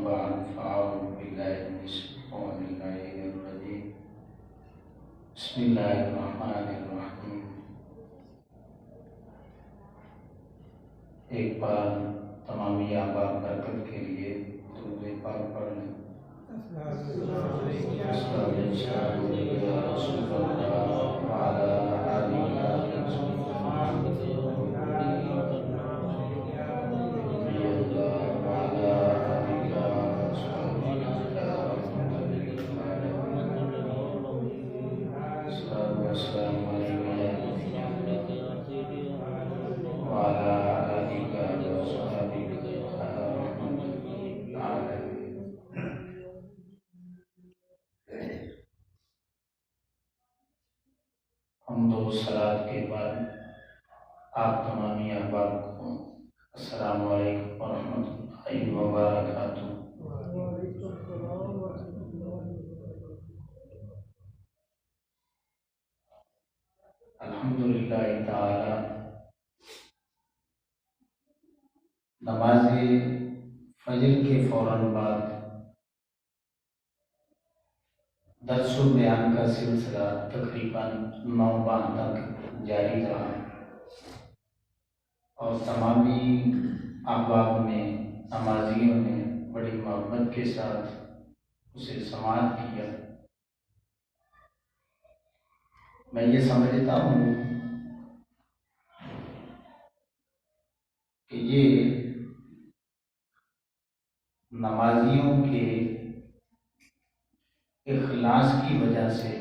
بعد فأعوذ بالله من الشيطان اللعين الرجيم بسم الله الرحمن الرحيم. ایک بار تمامی احباب برکت کے لیے درود پاک پڑھ لیں. حمد و صلات کے بعد آپ تمامی احباب کو السلام علیکم ورحمۃ اللہ وبرکاتہ. الحمدللہ تعالی نماز فجر کے فوراً بعد درس و بیان کا سلسلہ تقریباً 9 ماہ تک جاری رہا اور تمامی احباب نے نمازیوں نے بڑی محبت کے ساتھ اسے سماعت کیا. میں یہ سمجھتا ہوں کہ یہ نمازیوں کے اخلاص کی وجہ سے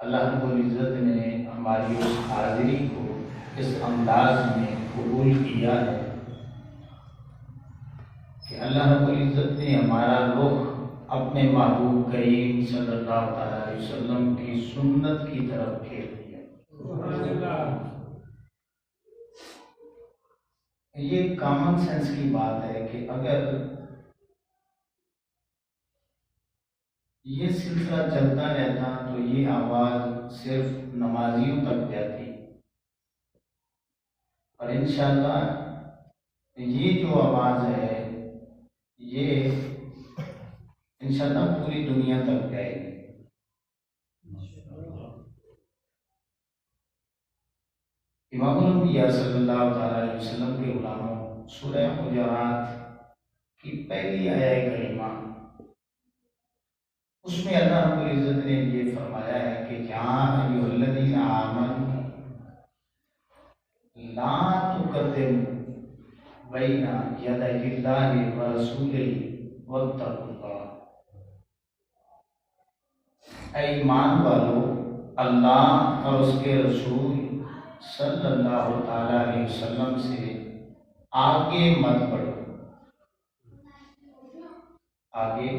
اللہ رب العزت نے ہماری اس حاضری کو اس انداز میں قبول کیا ہے کہ اللہ رب العزت نے ہمارا رخ اپنے محبوب کریم صلی اللہ علیہ وسلم کی سنت کی طرف پھیر دیا. یہ کامن سینس کی بات ہے کہ اگر یہ سلسلہ چلتا رہتا تو یہ آواز صرف نمازیوں تک جاتی اور انشاءاللہ یہ جو آواز ہے یہ انشاءاللہ پوری دنیا تک جائے گی. امام الانبیاء صلی اللہ علیہ وسلم کے غلاموں سورہ حجرات کی پہلی آیہ کریمہ اس میں اللہ رب العزت نے یہ فرمایا ہے کہ یا ایھا الذین آمنوا لا تقدموا بین یدی اللہ ورسولہ واتقوا اللہ. اے ایمان والو اللہ اور اس کے رسول صلی اللہ تعالی علیہ وسلم سے آگے مت بڑھو. آگے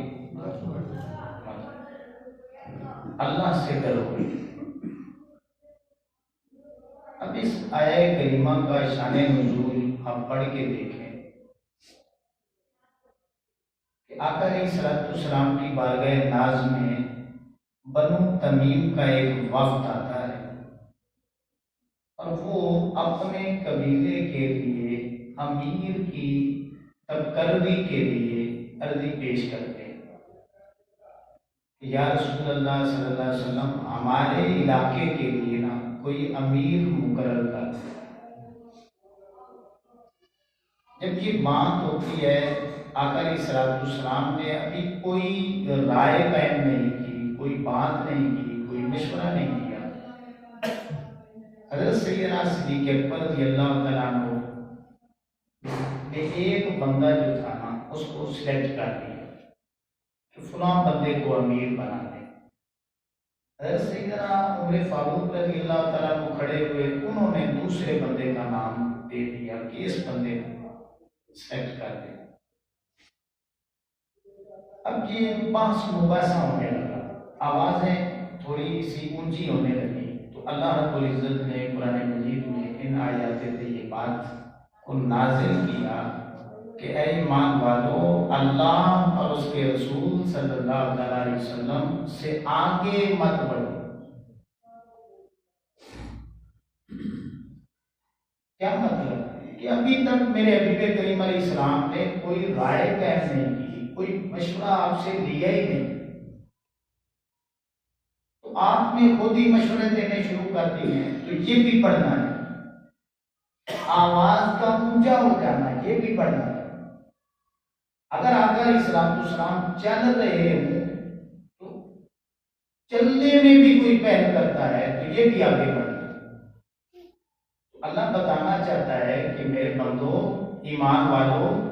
اللہ سے ڈرو. اب اس آیہ کریمہ کا شان نزول آپ پڑھ کے دیکھیں کہ آقا علیہ الصلوۃ والسلام کی بارگاہ ناز میں بنو تمیم کا ایک وفد آتا ہے اور وہ اپنے قبیلے کے لیے امیر کی تقرری کے لیے عرضی پیش کرتے ہیں. یا رسول اللہ صلی اللہ علیہ وسلم ہمارے علاقے کے لیے نا کوئی امیر مقرر کر. جب یہ بات ہوتی ہے آقا علیہ السلام نے ابھی کوئی رائے قائم نہیں کی, کوئی بات نہیں کی, کوئی مشورہ نہیں کیا. حضرت سیدنا صدیق اکبر رضی اللہ تعالیٰ عنہ نے ایک بندہ جو تھا نا اس کو سلیکٹ کر دیا کہ فلاں بندے کو امیر بنا دیں. حضرت سیدنا عمر فاروق رضی اللہ تعالیٰ عنہ کھڑے ہوئے, انہوں نے دوسرے بندے کا نام دے دیا کہ اس بندے کو سلیکٹ کر دیں. اب یہ بحث مباحثہ ہونے لگا, آوازیں تھوڑی سی اونچی ہونے لگی تو اللہ رب العزت نے قرآن مجید میں ان آیات سے یہ بات کو نازل کیا کہ اے ایمان والو اللہ اور اس کے رسول صلی اللہ علیہ وسلم سے آگے مت بڑھو. کیا مطلب کہ ابھی تک میرے حبیب کریم علیہ السلام نے کوئی رائے پیش نہیں کی، کوئی مشورہ آپ سے لیا ہی نہیں، تو آپ نے خود ہی مشورے دینے شروع کر دیے ہیں، تو یہ بھی پڑھنا ہے۔ آواز کا اونچا ہو جانا یہ بھی پڑھنا ہے۔ اگر آقا علیہ الصلوۃ والسلام چل رہے ہوں تو چلنے میں بھی کوئی پہل کرتا ہے تو یہ بھی آگے بڑھنا ہے۔ اللہ بتانا چاہتا ہے کہ میرے بندو، ایمان والوں،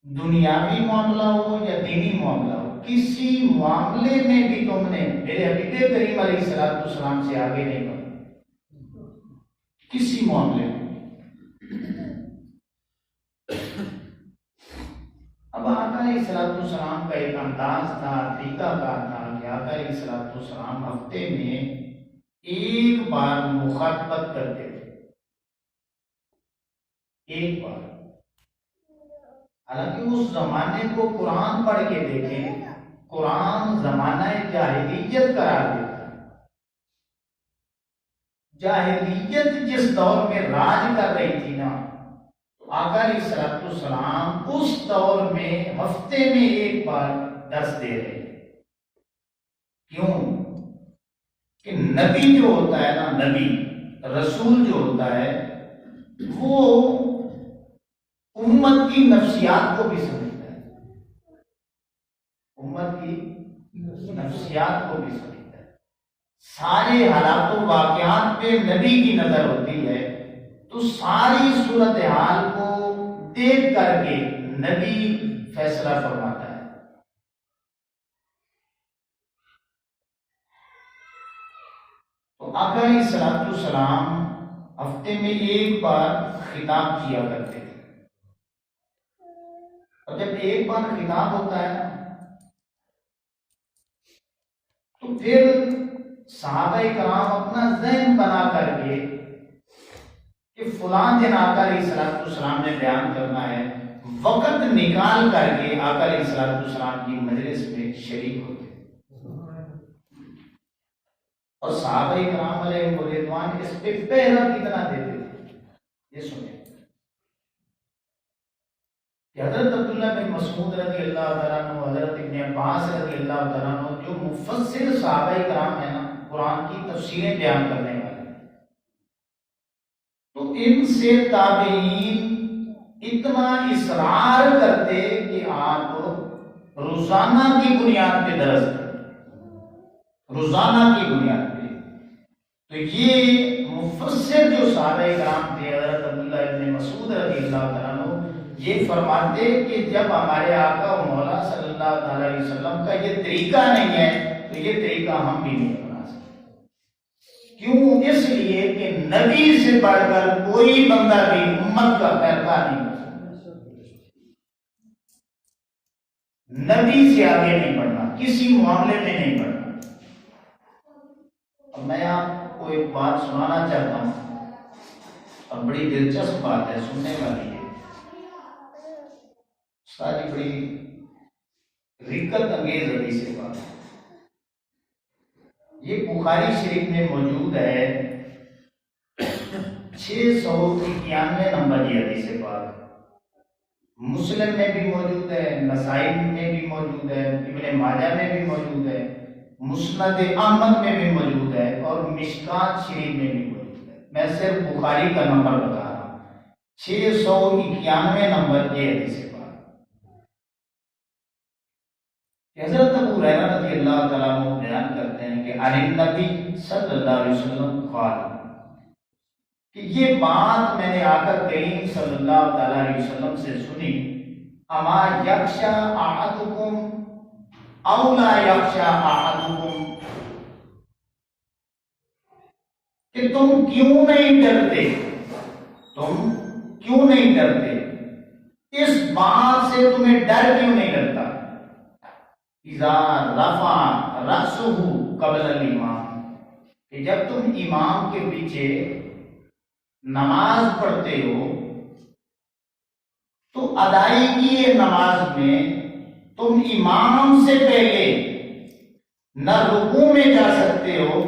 دنیاوی معاملہ ہو یا دینی معاملہ ہو، کسی معاملے میں بھی تم نے میرے حبیب کریم علیہ الصلوۃ والسلام سے آگے نہیں بڑھنا، کسی معاملے میں۔ اب آقا علیہ الصلوۃ والسلام کا ایک انداز تھا، طریقہ کار تھا کہ آقا علیہ الصلوۃ والسلام ہفتے میں ایک بار مخاطبت کرتے تھے، ایک بار۔ حالانکہ اس زمانے کو قرآن پڑھ کے دیکھیں، قرآن زمانہ جاہلیت قرار دیتا ہے۔ جاہلیت جس دور میں راج کر رہی تھی نا، تو آقا علیہ الصلوۃ والسلام اس دور میں ہفتے میں ایک بار درس دے رہے ہیں۔ کیوں؟ کہ نبی جو ہوتا ہے نا، نبی رسول جو ہوتا ہے، وہ امت کی نفسیات کو بھی سمجھتا ہے، امت کی نفسیات کو بھی سمجھتا ہے۔ سارے حالات و واقعات پہ نبی کی نظر ہوتی ہے، تو ساری صورتحال کو دیکھ کر کے نبی فیصلہ فرماتا ہے۔ تو آقا علیہ الصلوۃ والسلام ہفتے میں ایک بار خطاب کیا کرتے تھے، اور جب ایک بار خطاب ہوتا ہے تو پھر صحابہ کرام اپنا ذہن بنا کر کے کہ فلاں دن آقا علیہ الصلوۃ والسلام نے بیان کرنا ہے، وقت نکال کر کے آقا علیہ الصلوۃ والسلام کی مجلس میں شریک ہوتے، اور صحابہ کرام علیہ رضوان اس پہ پہرا کتنا دیتے تھے، یہ سنیں کہ حضرت عبداللہ بن مسعود رضی اللہ تعالیٰ عنہ، حضرت ابن عباس رضی اللہ تعالیٰ عنہ، جو مفسر صحابہ کرام ہیں نا، قرآن کی تفسیریں بیان کرنے والے، تو ان سے تابعین اتنا اصرار کرتے کہ آپ روزانہ کی بنیاد پہ درس کریں، روزانہ کی بنیاد پہ۔ تو یہ مفسر جو صحابہ کرام تھے، حضرت عبداللہ ابن مسعود رضی اللہ تعالیٰ عنہ، یہ فرماتے کہ جب ہمارے آقا و مولا صلی اللہ تعالی علیہ وسلم کا یہ طریقہ نہیں ہے تو یہ طریقہ ہم بھی نہیں بنا سکتے۔ کیوں؟ اس لیے کہ نبی سے بڑھ کر کوئی بندہ بھی امت کا پیروکار نہیں بن سکتا، نبی سے آگے نہیں بڑھنا، کسی معاملے میں نہیں بڑھنا۔ اب میں آپ کو ایک بات سنانا چاہتا ہوں، اور بڑی دلچسپ بات ہے، سننے والی ہے۔ ساری بڑی رکت انگیز حدیث سے بات ہے، یہ بخاری شریف میں موجود ہے، 691 نمبر یہ حدیث پاک، مسلم میں بھی موجود ہے، نسائی میں بھی موجود ہے، ابن ماجہ میں بھی موجود ہے، مسند احمد میں بھی موجود ہے، اور مشکات شریف میں بھی موجود ہے۔ میں صرف بخاری کا نمبر بتا رہا ہوں، 691 نمبر یہ حدیث پاک۔ حضرت ابو ہریرہ رضی اللہ تعالیٰ عنہ بیان کرتے ہیں کہ عن النبی صلی اللہ علیہ وسلم قال، کہ یہ بات میں نے آقا کریم صلی اللہ تعالیٰ علیہ وسلم سے سنی، اما یخشی احدکم او لا یخشی احدکم، کہ تم کیوں نہیں ڈرتے، تم کیوں نہیں ڈرتے، اس بات سے تمہیں ڈر کیوں نہیں لگتا، اذا رفع رأسہ قبل الامام، کہ جب تم امام کے پیچھے نماز پڑھتے ہو تو ادائیگی نماز میں تم امام سے پہلے نہ رکوع میں جا سکتے ہو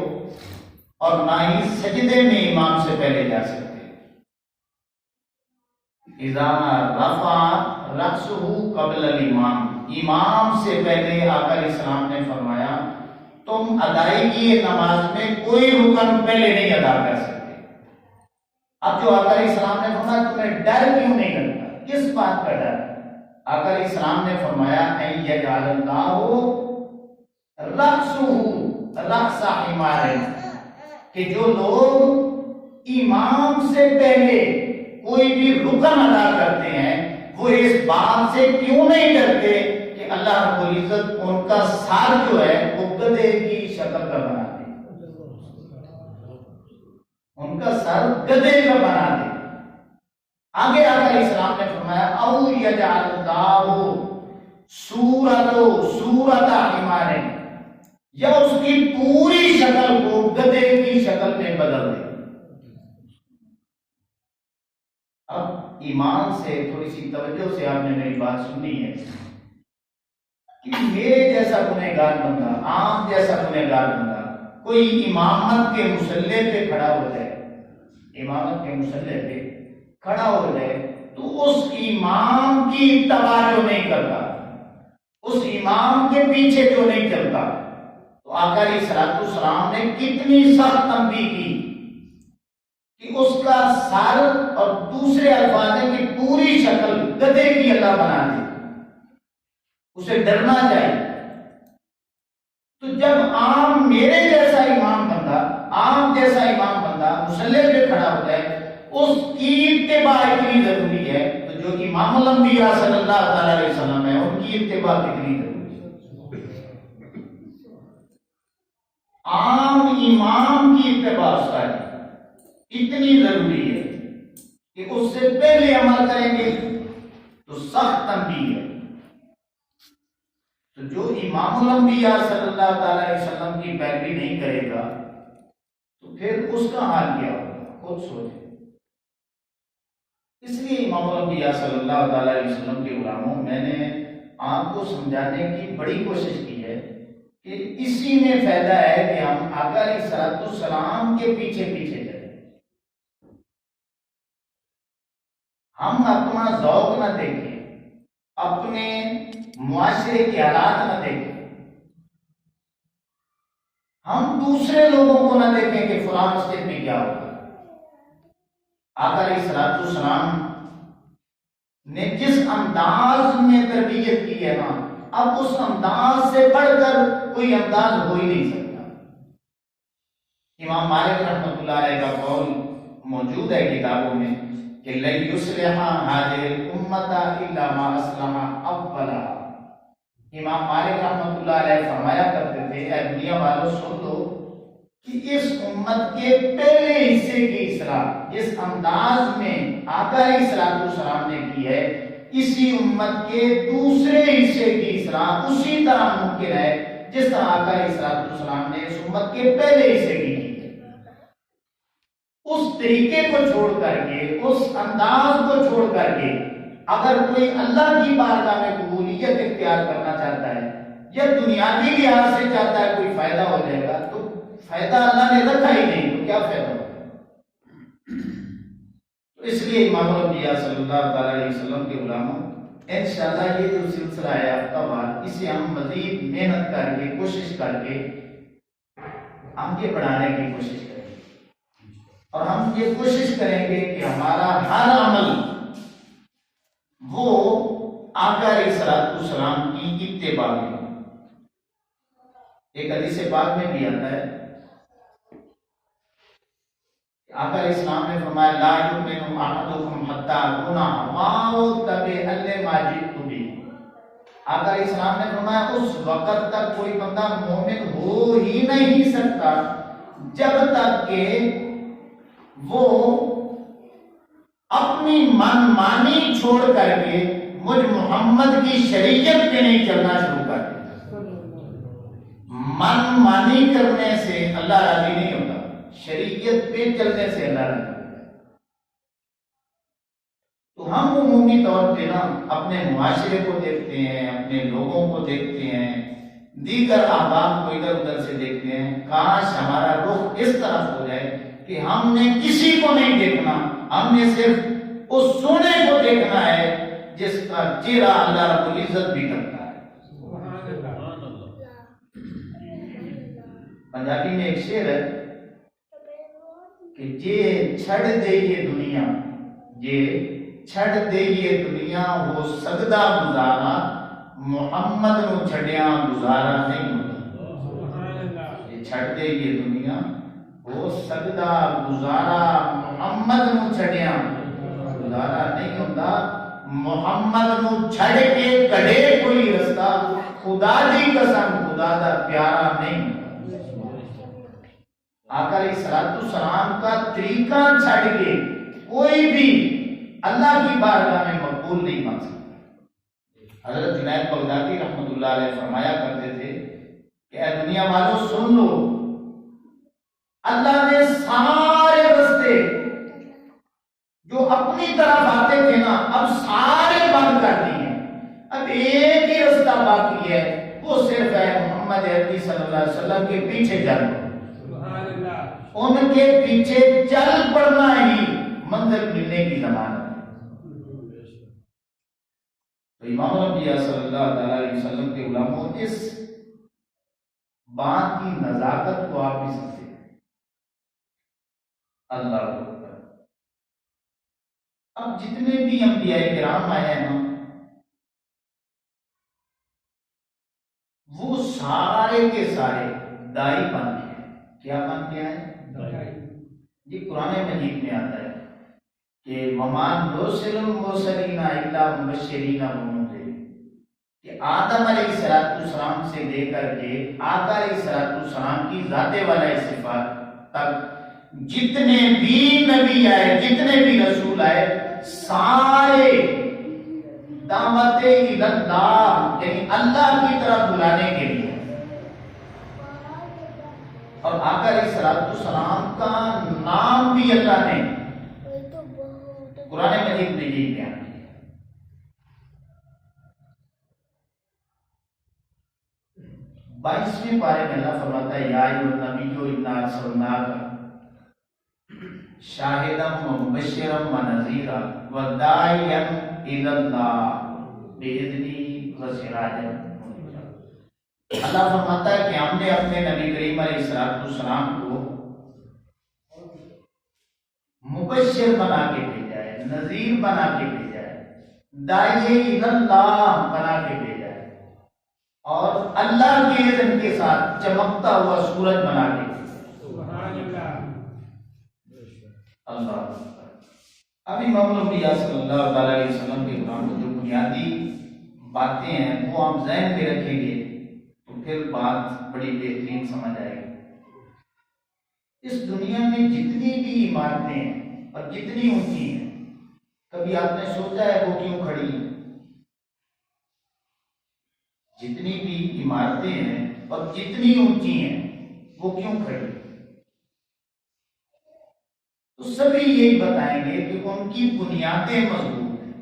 اور نہ ہی سجدے میں امام سے پہلے جا سکتے ہو۔ اذا رفع رأسہ قبل الامام، امام سے پہلے آقا علیہ السلام نے فرمایا تم ادائیگی نماز میں کوئی رکن پہلے نہیں ادا کر سکتے۔ اب جو آقا علیہ السلام نے فرمایا تمہیں ڈر کیوں نہیں لگتا، کس بات کا ڈر؟ آقا علیہ السلام نے فرمایا ان یجعل اللہ رأسہ رأس حمار، کہ جو لوگ امام سے پہلے کوئی بھی رکن ادا کرتے ہیں وہ اس بات سے کیوں نہیں ڈرتے کہ اللہ رب العزت ان کا سر جو ہے وہ گدھے کی شکل کا بنا دے، ان کا سر گدھے کا بنا دے۔ آگے آقا علیہ السلام نے فرمایا او یجعل اللہ صورت حمار، یا اس کی پوری شکل کو گدھے کی شکل میں بدل دے۔ اب ایمان سے تھوڑی سی توجہ سے آپ نے میری بات سنی ہے کہ میرے جیسا گنہگار بندہ، آپ جیسا گنہگار بندہ کوئی امامت کے مصلی پہ کھڑا ہو جائے، امامت کے مصلی پہ کھڑا ہو جائے تو اس امام کی اتباع جو نہیں کرتا، اس امام کے پیچھے جو نہیں چلتا، تو آقا علیہ الصلوۃ والسلام نے کتنی سخت تنبیہ کی کہ اس کا سر اور دوسرے الفاظ ہے کہ پوری شکل گدھے کی اللہ بنا دے، اسے ڈرنا چاہیے۔ تو جب عام میرے جیسا امام بندہ، عام جیسا امام بندہ مصلی پہ کھڑا ہوتا ہے، اس کی اتباع اتنی ضروری ہے، تو جو امام الانبیاء صلی اللہ تعالی علیہ وسلم ہے ان کی اتباع کتنی ضروری ہے۔ عام امام کی اتباع اس کا اتنی ضروری ہے کہ اس سے پہلے عمل کریں گے تو سخت تنبیہ ہے۔ تو جو امام الانبیاء صلی اللہ تعالی علیہ وسلم کی پیروی نہیں کرے گا تو پھر اس کا حال کیا ہوگا، خود سوچیں۔ اس لیے امام الانبیاء صلی اللہ تعالی علیہ وسلم کے غلاموں، میں نے آپ کو سمجھانے کی بڑی کوشش کی ہے کہ اسی میں فائدہ ہے کہ ہم آقا علیہ الصلوۃ والسلام کے پیچھے پیچھے چلیں، ہم اپنا ذوق نہ دیکھیں، اپنے معاشرے کے حالات نہ دیکھیں، ہم دوسرے لوگوں کو نہ دیکھیں کہ فلاں مسجد میں کیا ہوگا۔ آقا علیہ الصلوۃ والسلام نے جس انداز میں تربیت کی ہے نا، اب اس انداز سے بڑھ کر کوئی انداز ہو ہی نہیں سکتا۔ امام مالک رحمۃ اللہ علیہ کا قول موجود ہے کتابوں میں کہ لن یصلح هذه الامه الا ما اصلح اولها۔ امام مالک رحمۃ اللہ علیہ فرمایا کرتے تھے اے دنیا والوں سن لو کہ اس امت کے پہلے حصے کی اصلاح جس انداز میں آقا علیہ الصلوۃ والسلام نے کی ہے، اسی امت کے دوسرے حصے کی اصلاح اسی طرح ممکن ہے جس طرح آقا علیہ الصلوۃ والسلام نے اس امت کے پہلے حصے کی ہے۔ اس طریقے کو چھوڑ کر کے، اس انداز کو چھوڑ کر کے اگر کوئی اللہ کی بارگاہ میں قبولیت اختیار کرنا چاہتا ہے یا دنیاوی لحاظ سے چاہتا ہے کوئی فائدہ ہو جائے گا، تو فائدہ اللہ نے رکھا ہی نہیں، تو کیا فائدہ ہوگا؟ تو اس لیے امام الانبیاء صلی اللہ تعالی علیہ وسلم کے غلاموں، انشاءاللہ یہ جو سلسلہ ہے ہفتہ وار، اسے ہم مزید محنت کر کے، کوشش کر کے آگے بڑھانے کی کوشش کریں گے، اور ہم یہ کوشش کریں گے کہ ہمارا ہر عمل وہ آقا علیہ الصلوۃ والسلام کی اتباع میں۔ ایک حدیث پاک میں بھی آتا ہے، آقا علیہ السلام نے فرمایا لا یؤمن احدکم حتی اکون هواه تبعا لما جئت به۔ آقا علیہ السلام نے فرمایا اس وقت تک کوئی بندہ مومن ہو ہی نہیں سکتا جب تک کہ وہ اپنی من مانی چھوڑ کر کے مجھ محمد کی شریعت پہ نہیں چلنا شروع کر دے۔ من مانی کرنے سے اللہ راضی نہیں ہوتا، شریعت پہ چلنے سے اللہ راضی ہوتا ہے۔ تو ہم عمومی طور پہ نا اپنے معاشرے کو دیکھتے ہیں، اپنے لوگوں کو دیکھتے ہیں، دیگر احباب کو ادھر ادھر سے دیکھتے ہیں، کاش ہمارا رخ اس طرف ہو جائے کہ ہم نے کسی کو نہیں دیکھنا، ہم نے صرف اس سونے کو دیکھنا ہے جس کا چہرہ اللہ رب العزت بھی کرتا ہے۔ پنجابی میں ایک شعر ہے کہ جے چھڑ دے یہ دنیا، جے چھڑ دے یہ دنیا ہو سکدا گزارا، محمد نو چھڑیاں گزارا نہیں ہوتا۔ جے چھڑ دے یہ دنیا ہو سکدا گزارا، محمد نو چھڑیاں گزارا نہیں ہوتا۔ محمد نو چھڑ کے کڑے کوئی رستہ، خدا دی قسم خدا دا پیارا نہیں ہوتا۔ آقا علیہ السلام کا طریقہ چھڑ کے کوئی بھی اللہ کی بارگاہ میں مقبول نہیں بن سکتا۔ حضرت جنید بغدادی رحمۃ اللہ علیہ فرمایا کرتے تھے کہ اے دنیا والوں سن لو، اللہ نے سارے رستے جو اپنی طرف آتے تھے نا اب سارے بند کر دیے ہیں، اب ایک ہی رستہ باقی ہے، وہ صرف ہے محمد عربی صلی اللہ علیہ وسلم کے پیچھے چلنا، ان کے پیچھے چل پڑنا ہی منزل ملنے کی ضمانت ہے۔ تو امام الانبیاء صلی اللہ تعالی علیہ وسلم کے علماء اس بات کی نزاکت کو آپ بھی سمجھتے ہیں۔ اللہ اکبر۔ اب جتنے بھی انبیاء کرام آئے ہیں نا وہ سارے کے سارے دائی بن گئے ہیں۔ کیا بن گیا ہے؟ یہ قرآن مجید میں آتا ہے کہ وَمَا نُرْسِلُ الْمُرْسَلِينَ إِلَّا مُبَشِّرِينَ وَمُنذِرِينَ، کہ آدم علیہ السلام سے لے کر کے آقا علیہ السلام کی ذات والا صفات تک جتنے بھی نبی آئے، جتنے بھی رسول آئے، سارے دعوت اللہ یعنی اللہ کی طرف بلانے کے لیے، اور آقا علیہ السلام کا نام بھی اللہ نے قرآن مجید میں یہی بیان کیا۔ 22ویں پارے میں اللہ فرماتا ہے یا ایھا النبی انا ارسلناک شاہدا ومبشرا ونذیرا وداعیا الی اللہ باذنہ وسراجا منیرا۔ اللہ فرماتا ہے کہ ہم نے اپنے نبی کریم علیہ السلام کو مبشر بنا کے بھیجا ہے، نذیر بنا کے بھیجا ہے، داعی الی اللہ بنا کے بھیجا ہے، اور اللہ کے اذن کے ساتھ چمکتا ہوا سورج بنا کے بھیجا۔ اللہ اب امام الانبیاء صلی اللہ تعالی علیہ وسلم کے کلام میں جو بنیادی باتیں ہیں وہ ہم ذہن میں رکھیں گے تو پھر بات بڑی بہترین سمجھ آئے گی۔ اس دنیا میں جتنی بھی عمارتیں ہیں اور جتنی اونچی ہیں، کبھی آپ نے سوچا ہے وہ کیوں کھڑی ہیں؟ جتنی بھی عمارتیں ہیں اور جتنی اونچی ہیں وہ کیوں کھڑی ہیں؟ تو سبھی یہی بتائیں گے کہ ان کی بنیادیں مضبوط ہیں۔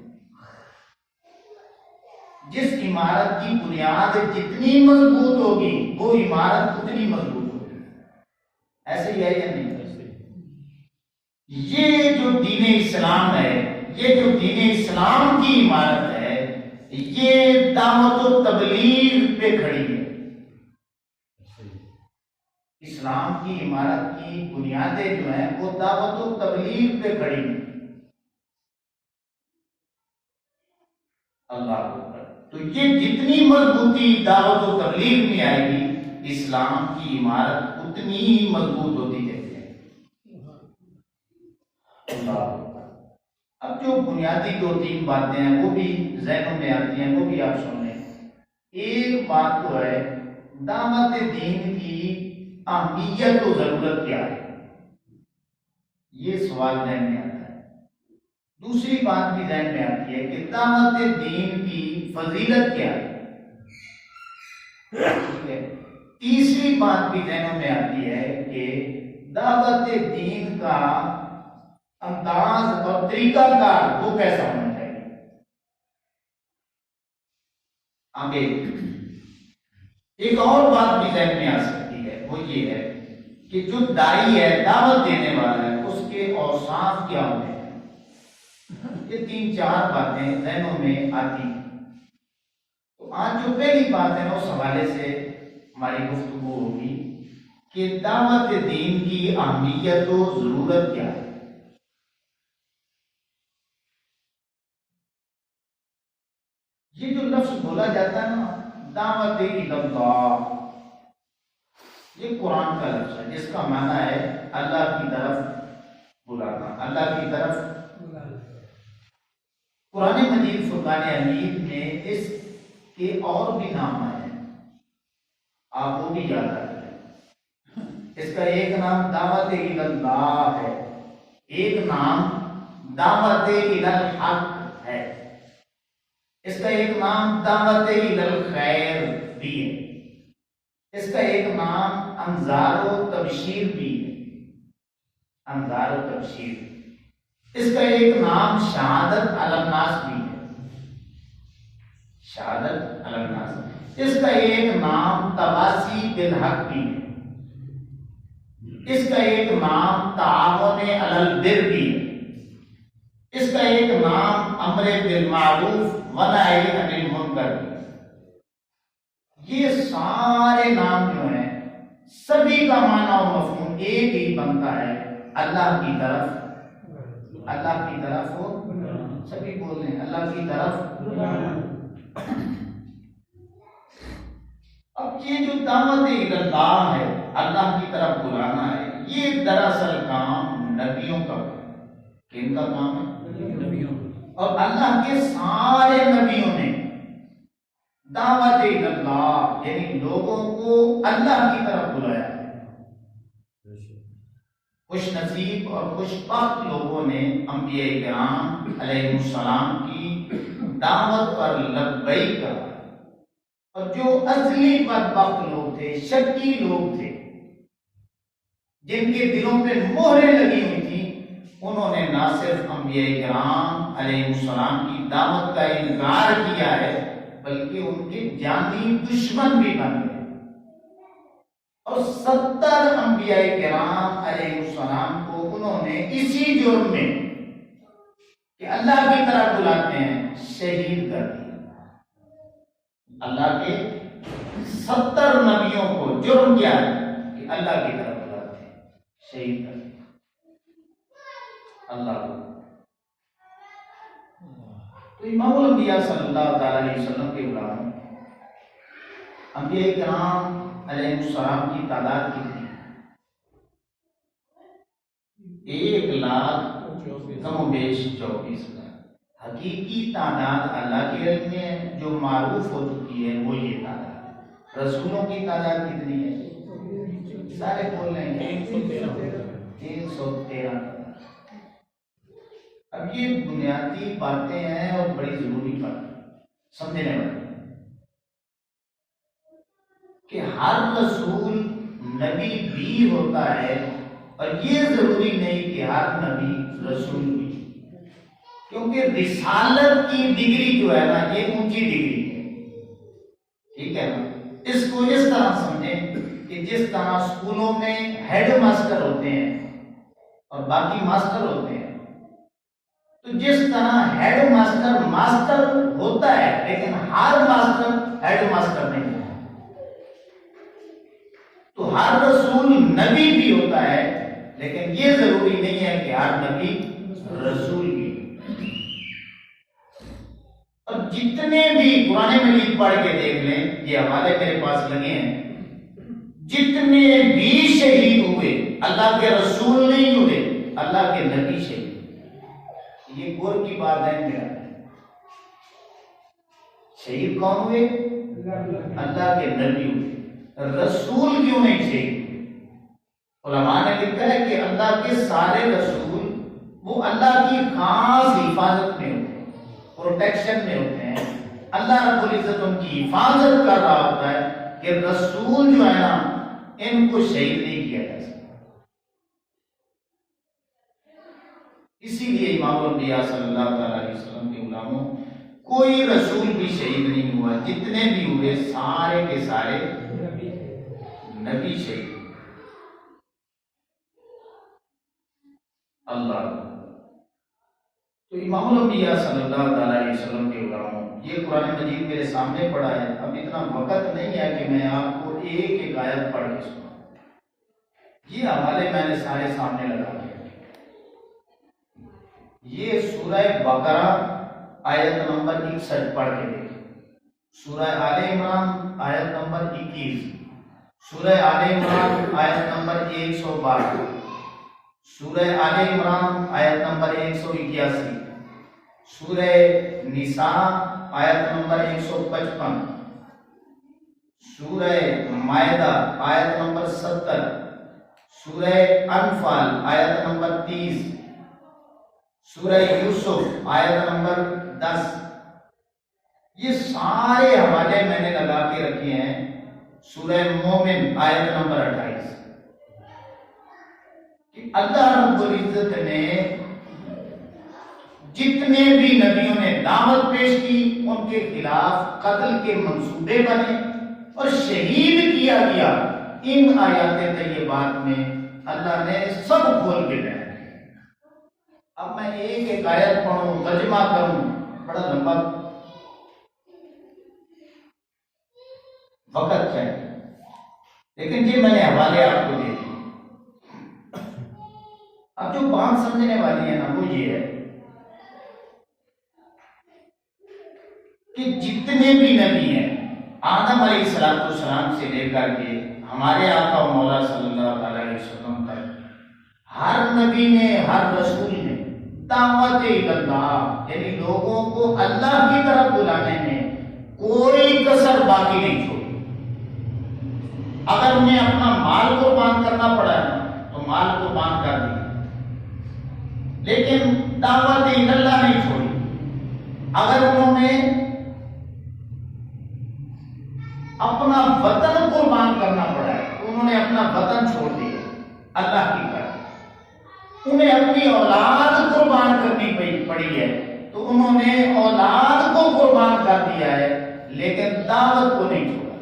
جس عمارت کی بنیاد جتنی مضبوط ہوگی وہ عمارت اتنی مضبوط ہوگی۔ ایسے ہی ہے یا نہیں؟ یہ جو دین اسلام ہے، یہ جو دین اسلام کی عمارت ہے، یہ دعوت و تبلیغ پہ کھڑی ہے۔ اسلام کی عمارت کی بنیادیں جو ہیں وہ دعوت و تبلیغ پہ کھڑی ہیں۔ اللہ اکبر۔ تو یہ جتنی مضبوطی دعوت و تبلیغ میں آئے گی، اسلام کی عمارت اتنی ہی مضبوط ہوتی جاتی ہے۔ اللہ اکبر۔ اب جو بنیادی دو تین باتیں ہیں وہ بھی ذہنوں میں آتی ہیں، وہ بھی آپ سن لیں۔ ایک بات تو ہے دعوت دین کی اہمیت و ضرورت کیا ہے، یہ سوال ذہن میں آتا ہے۔ دوسری بات بھی ذہن میں آتی ہے کہ دعوت دین کی فضیلت کیا ہے، ٹھیک ہے۔ تیسری بات بھی ذہنوں میں آتی ہے کہ دعوت دین کا انداز اور طریقہ کار وہ کیسا ہونا چاہیے۔ آگے ایک اور بات بھی ذہن میں آ سکتی ہے، وہ یہ ہے کہ جو داعی ہے، دعوت دینے والا ہے، اس کے اوصاف کیا ہوتے ہیں۔ یہ 3-4 باتیں ذہنوں میں آتی ہیں۔ تو آج جو پہلی بات ہے نا اس حوالے سے ہماری گفتگو ہوگی کہ دعوت دین کی اہمیت و ضرورت کیا ہے۔ یہ جو لفظ بولا جاتا ہے نا دعوت اللہ، یہ قرآن کا لفظ ہے جس کا معنی ہے اللہ کی طرف بلانا، اللہ کی طرف بلانا۔ قرآن مجید فرقان حمید میں اس کے اور بھی نام آئے ہیں، آپ وہ بھی یاد رکھیں۔ اس کا ایک نام دعوت اللہ ہے، ایک نام دعوت الحق ہے، اس کا ایک نام دعوت الخیر بھی ہے، اس کا ایک نام انذار و تبشیر بھی ہے، انذار و تبشیر۔ اس کا ایک نام شہادت علی الناس بھی ہے، شہادت علی الناس۔ اس کا ایک نام تواصی بالحق بھی ہے، اس کا ایک نام تعاون علی البر بھی ہے، اس کا ایک نام امر بالمعروف ونہی عن المنکر بھی ہے۔ یہ سارے نام جو ہیں سبھی کا معنی و مفہوم ایک ہی بنتا ہے، اللہ کی طرف، اللہ کی طرف ہو، سبھی بول رہے ہیں اللہ کی طرف۔ اب یہ جو دعوت اللہ ہے، اللہ کی طرف بلانا ہے، یہ دراصل کام نبیوں کا ہے۔ کن کا کام ہے؟ نبیوں۔ اور اللہ کے سارے نبیوں نے دعوت اللہ یعنی لوگوں کو اللہ کی طرف بلایا ہے۔ خوش نصیب اور خوش بخت لوگوں نے انبیاء کرام علیہ السلام کی دعوت پر لبیک کہا، اور جو اصلی بدبخت لوگ تھے، شکی لوگ تھے، جن کے دلوں پہ مہریں لگی ہوئی تھیں، انہوں نے نہ صرف انبیاء کرام علیہ السلام کی دعوت کا انکار کیا ہے بلکہ ان کے جانی دشمن بھی بن گئے، اور 70 انبیاء کرام علیہ السلام کو انہوں نے اسی جرم میں کہ اللہ کی طرف بلاتے ہیں شہید کر دیا۔ اللہ کے 70 نبیوں کو جرم کیا ہے کہ اللہ کی طرف بلاتے ہیں، شہید کر دیا اللہ کو۔ تو امام الانبیاء صلی اللہ تعالی علیہ وسلم کے غلام انبیاء کرام علیہ السلام کی تعداد کتنی؟ 1,00,000 کم و بیش 24,000۔ حقیقی تعداد اللہ کے علم میں ہے، جو معروف ہو چکی ہے وہ یہ تعداد۔ رسولوں کی تعداد کتنی ہے؟ سارے بول رہے ہیں 313۔ اب یہ بنیادی باتیں ہیں اور بڑی ضروری باتیں سمجھنے والی کہ ہر رسول نبی بھی ہوتا ہے، اور یہ ضروری نہیں کہ ہر نبی رسول بھی، کیونکہ رسالت کی ڈگری جو ہے نا یہ اونچی ڈگری ہے، ٹھیک ہے نا۔ اس کو اس طرح سمجھیں کہ جس طرح اسکولوں میں ہیڈ ماسٹر ہوتے ہیں اور باقی ماسٹر ہوتے ہیں، تو جس طرح ہیڈ ماسٹر ماسٹر ہوتا ہے لیکن ہر ماسٹر ہیڈ ماسٹر نہیں ہوتا، تو ہر رسول نبی بھی ہوتا ہے لیکن یہ ضروری نہیں ہے کہ ہر نبی رسول بھی۔ اور جتنے بھی قرآن مجید پڑھ کے دیکھ لیں، یہ حوالے میرے پاس لگے ہیں، جتنے بھی شہید ہوئے اللہ کے رسول نہیں ہوئے، اللہ کے نبی شہید۔ یہ غور کی بات ہے میرا، شہید کون ہوئے؟ اللہ کے نبی ہوئے، رسول کیوں نہیں شہید ہوئے؟ علماء نے لکھا ہے کہ اللہ کے سارے رسول وہ اللہ کی خاص حفاظت میں ہوتے ہیں، پروٹیکشن میں ہوتے ہیں، اللہ رب العزت ان کی حفاظت کر رہا ہوتا ہے کہ رسول جو ہے نا ان کو شہید نہیں کیا جا سکتا۔ اسی لیے امام الانبیاء صلی اللہ تعالی علیہ وسلم کے غلاموں کوئی رسول بھی شہید نہیں ہوا، جتنے بھی ہوئے سارے کے سارے نبی شہید۔ اللہ تو امام الانبیاء صلی اللہ تعالیٰ علیہ وسلم کے غلاموں، یہ قرآن مجید میرے سامنے پڑا ہے. اب اتنا وقت نہیں ہے کہ میں آپ کو ایک ایک آیت پڑھ کے سناؤں. یہ حوالے میں نے سارے سامنے لگا دیا. یہ سورہ بقرہ آیت نمبر 61 پڑھ کے دیکھیں. سورہ آل عمران آیت نمبر 21، سورہ آل عمران آیت نمبر 112، سورہ آل عمران آیت نمبر 181، سورہ نساء آیت نمبر 155، سورہ مائدہ آیت نمبر 70، سورہ انفال آیت نمبر 30، سورہ یوسف آیت نمبر 10. یہ سارے حوالے میں نے لگا کے رکھے ہیں. سورہ مومن آیت نمبر 28. کہ اللہ رب العزت نے جتنے بھی نبیوں نے دعوت پیش کی ان کے خلاف قتل کے منصوبے بنے اور شہید کیا گیا. ان آیات طیبات میں اللہ نے سب کھول کے بیان کیا. اب میں ایک ایک آیت پڑھوں، ترجمہ کروں، بڑا لمبا وقت ہے، لیکن یہ میں نے حوالے آپ کو دے دیے. اب جو بات سمجھنے والی ہے نا وہ یہ ہے کہ جتنے بھی نبی ہیں آدم علیہ السلام سے لے کر کے ہمارے آقا و مولا صلی اللہ علیہ وسلم تک، ہر نبی نے، ہر رسول نے دعوت اللہ یعنی لوگوں کو اللہ کی طرف بلانے میں کوئی کسر باقی نہیں چھوڑی. اگر انہیں اپنا مال قربان کرنا پڑا ہے تو مال قربان کر دیا، لیکن دعوت اللہ نہیں چھوڑی. اگر انہوں نے اپنا وطن قربان کرنا پڑا ہے تو انہوں نے اپنا وطن چھوڑ دیا اللہ کی طرف. انہیں اپنی اولاد قربان کرنی پڑی ہے تو انہوں نے اولاد کو قربان کر دیا ہے، لیکن دعوت کو نہیں چھوڑا.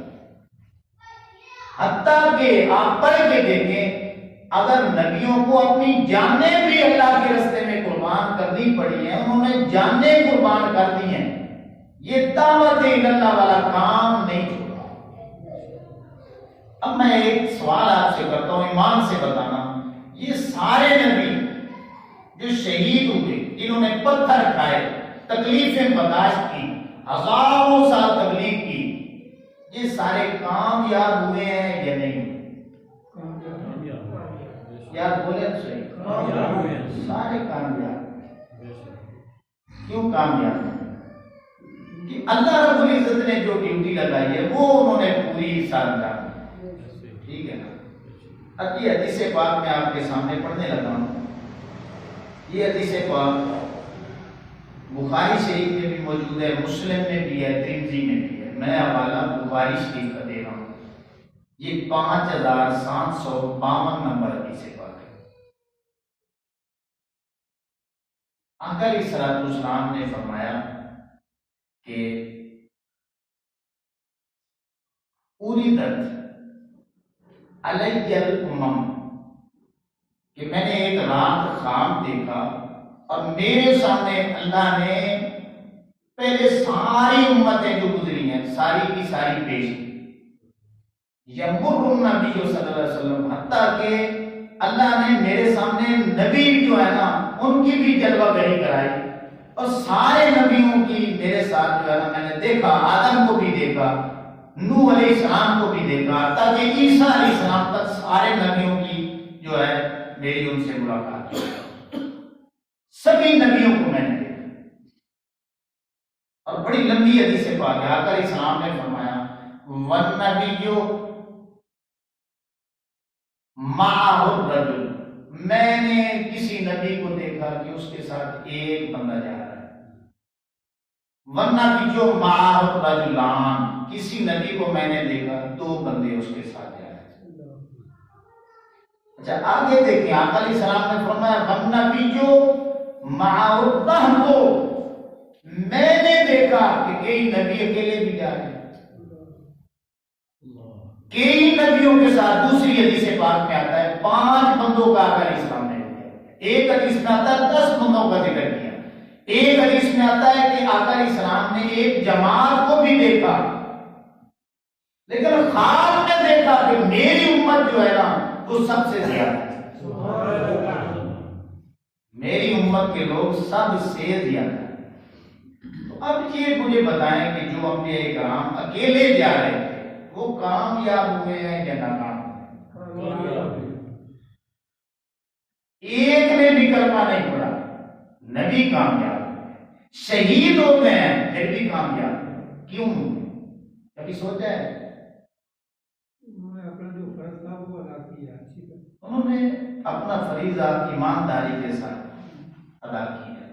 حتیٰ کہ آپ پڑھ کے دیکھیں، اگر نبیوں کو اپنی جانیں بھی اللہ کے راستے میں قربان کرنی پڑی ہیں، انہوں نے جانیں قربان کر دی ہیں، یہ دعوت اللہ والا کام نہیں چھوڑا. اب میں ایک سوال آپ سے کرتا ہوں، ایمان سے بتانا، یہ سارے نبی جو شہید ہوئے، جنہوں نے پتھر کھائے، تکلیفیں برداشت کی، ہزاروں سال تبلیغ کی، یہ سارے کامیاب ہوئے ہیں یا نہیں؟ یار بولے تو صحیح، سارے کامیاب. کیوں کامیاب ہیں؟ کہ اللہ رب العزت نے جو ڈیوٹی لگائی ہے وہ انہوں نے پوری سال کر. ٹھیک ہے نا؟ اب یہ حدیث پاک میں آپ کے سامنے پڑھنے لگا ہوں. یہ حدیث پاک بخاری شریف میں بھی موجود ہے، مسلم میں بھی ہے، ترمذی میں بھی ہے. میں حوالہ بخاری شریف کا دے رہا ہوں. یہ 5752 نمبر حدیث پاک ہے. آقا علیہ السلام نے فرمایا کہ پوری درد علیہ الامم، کہ میں نے ایک رات خواب دیکھا اور میرے سامنے اللہ نے پہلے ساری امتیں جو گزری ہیں ساری کی ساری پیش کی. یمر النبی صلی اللہ علیہ وسلم، حتیٰ کہ اللہ نے میرے سامنے نبی جو ہے نا ان کی بھی جلوہ گری کرائی، اور سارے نبیوں کی میرے ساتھ جو ہے نا میں نے دیکھا. آدم کو بھی دیکھا، نوح علیہ السلام کو بھی دیکھا، تاکہ عیسیٰ علیہ السلام تک سارے نبیوں کی جو ہے میری ان سے ملاقات ہوئی. سبھی نبیوں کو میں نے دیکھا. اور بڑی لمبی حدیث پاک ہے. آقا علیہ السلام نے فرمایا وَالنَّبِيُّ مَعَهُ الرَّجُلُ، میں نے کسی نبی کو دیکھا کہ اس کے ساتھ ایک بندہ جا رہا ہے. وَالنَّبِيُّ مَعَهُ الرَّجُلَانِ، کسی نبی کو میں نے دیکھا دو بندے اس کے ساتھ جا رہے ہیں. اچھا آگے دیکھیں، آقا علیہ السلام نے فرمایا وَالنَّبِيُّ مَعَهُ الرَّهْطُ، میں نے دیکھا کہ کئی نبی اکیلے بھی جا رہے ہیں. کئی نبیوں کے ساتھ دوسری حدیث پاک میں آتا ہے 5 بندوں کا آقا علیہ السلام نے دیا. ایک حدیث میں آتا ہے 10 بندوں کا ذکر کیا. ایک حدیث میں آتا ہے کہ آقا علیہ السلام نے ایک جماعت کو بھی دیکھا، لیکن خواب میں دیکھا کہ میری امت جو ہے نا وہ سب سے زیادہ ہے، میری امت کے لوگ سب سے زیادہ ہیں۔ تو اب یہ مجھے بتائیں کہ جو انبیاء کرام اکیلے جا رہے تھے وہ کامیاب ہوئے ہیں یا ناکام ہوئے؟ ایک نے بھی کلمہ نہیں پڑھا، نبی کامیاب ہوئے، شہید ہوتے ہیں پھر بھی کامیاب ہوئے، کیوں؟ کبھی سوچا ہے؟ انہوں نے اپنا فریضہ ایمانداری کے ساتھ ادا کیا ہے۔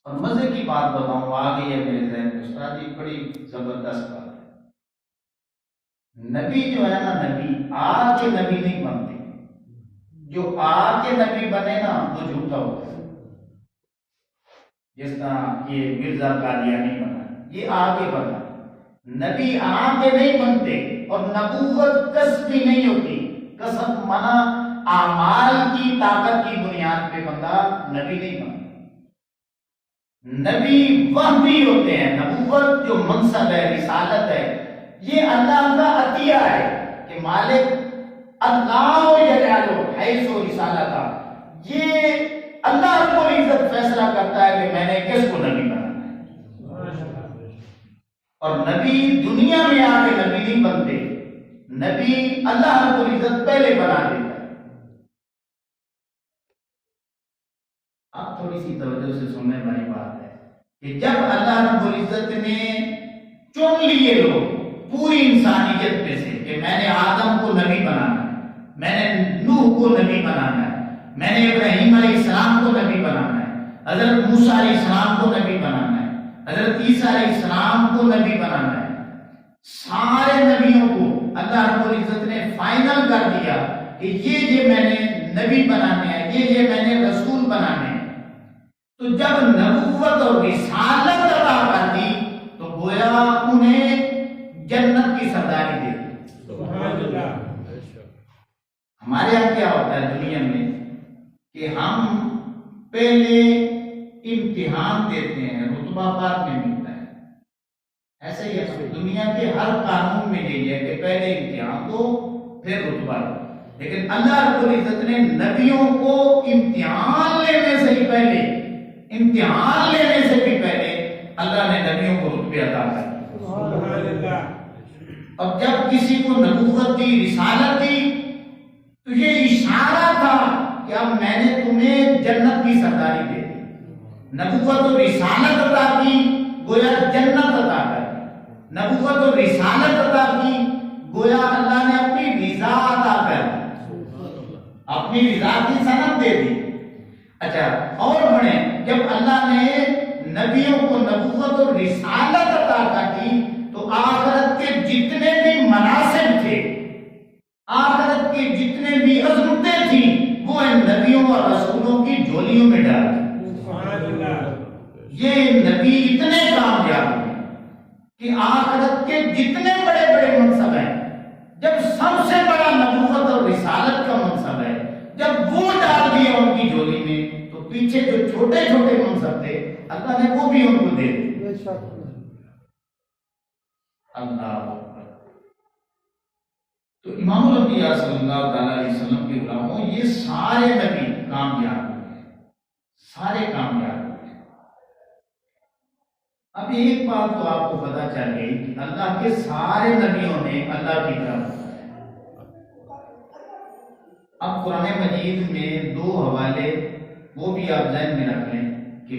اور مزے کی بات بتاؤں، آ گئی ہے میرے ذہن میں، استاد جی بڑی زبردست بات ہے، نبی جو ہے نا، نبی آ کے نبی نہیں بنتے، جو آ کے نبی بنے نا وہ جھوٹا ہوتا ہے۔ جس طرح یہ مرزا قادیانی بنا، یہ آ کے بنا، نبی آ کے نہیں بنتے، اور نبوت کسبی نہیں ہوتی، کسب منا اعمال کی طاقت کی بنیاد پہ بندہ نبی نہیں بنتا۔ نبی وحی ہوتے ہیں، نبوت جو منصب ہے، رسالت ہے، یہ اللہ کا عطیہ ہے کہ مالک اللہ یجعلو حیث رسالتہ، یہ اللہ رب العزت فیصلہ کرتا ہے کہ میں نے کس کو نبی بنانا ہے۔ اور نبی دنیا میں آ کے نبی نہیں بنتے، نبی اللہ رب العزت پہلے بنا دیتا ہے۔ آپ تھوڑی سی توجہ سے سننے والی بات ہے کہ جب اللہ رب العزت نے چن لیے لوگ پوری انسانیت میں سے کہ میں نے آدم کو نبی بنانا ہے، میں نے نوح کو نبی بنانا ہے، میں نے ابراہیم علیہ السلام کو نبی بنانا ہے، حضرت موسیٰ علیہ السلام کو نبی بنانا ہے، حضرت عیسیٰ علیہ السلام کو نبی بنانا ہے، سارے نبیوں کو اللہ رب العزت نے فائنل کر دیا کہ یہ میں نے نبی بنانے ہیں، یہ میں نے رسول بنانے ہیں۔ تو جب نبوت اور رسالت عطا کر دی تو گویا انہیں جنت کی سرداری دے دی۔ ہمارے یہاں کیا ہوتا ہے دنیا میں کہ ہم پہلے امتحان دیتے ہیں، رتبہ بعد میں ملتا ہے، ایسے ہی دنیا کے ہر قانون میں یہی ہے کہ پہلے امتحان دو پھر رتبہ دو، لیکن اللہ رب العزت نے نبیوں کو امتحان لینے سے بھی پہلے اللہ نے نبیوں کو رتبے عطا کر دی۔ اور جب کسی کو نبوت دی، رسالت دی، تو یہ اشارہ تھا کہ اب میں نے تمہیں جنت کی سرداری دے دی۔ نبوت اور رسالت عطا کی گویا جنت عطا کر دی، نبوت اور رسالت عطا کی گویا اللہ نے اپنی رضا عطا کر دی، اپنی رضا کی سند دے دی۔ اچھا اور پڑھیں، جب اللہ نے نبیوں کو نبوت اور رسالت عطا کر دی تو آخرت کے جتنے بھی مناصب تھے، آخرت کے جتنے بھی عظمتیں تھیں، وہ ان نبیوں اور رسولوں کی جھولیوں میں ڈال دی۔ یہ نبی اتنے کامیاب ہوئے کہ آخرت کے جتنے بڑے بڑے منصب ہیں، جب سب سے بڑا نبوت اور رسالت کا منصب ہے، جب وہ ڈال دیے ان کی جھولی میں تو پیچھے جو چھوٹے چھوٹے منصب تھے اللہ نے وہ بھی ان کو دے دی۔ اللہ اکبر۔ تو امام الانبیاء صلی اللہ تعالی علیہ وسلم کے غلاموں، یہ سارے نبی کامیاب ہوئے، سارے کامیاب ہوئے۔ اب ایک بات تو آپ کو پتہ چل گئی کہ اللہ کے سارے نبیوں نے اللہ کی طرف بلایا۔ اب قرآن مجید میں دو حوالے وہ بھی آپ ذہن میں رکھ لیں کہ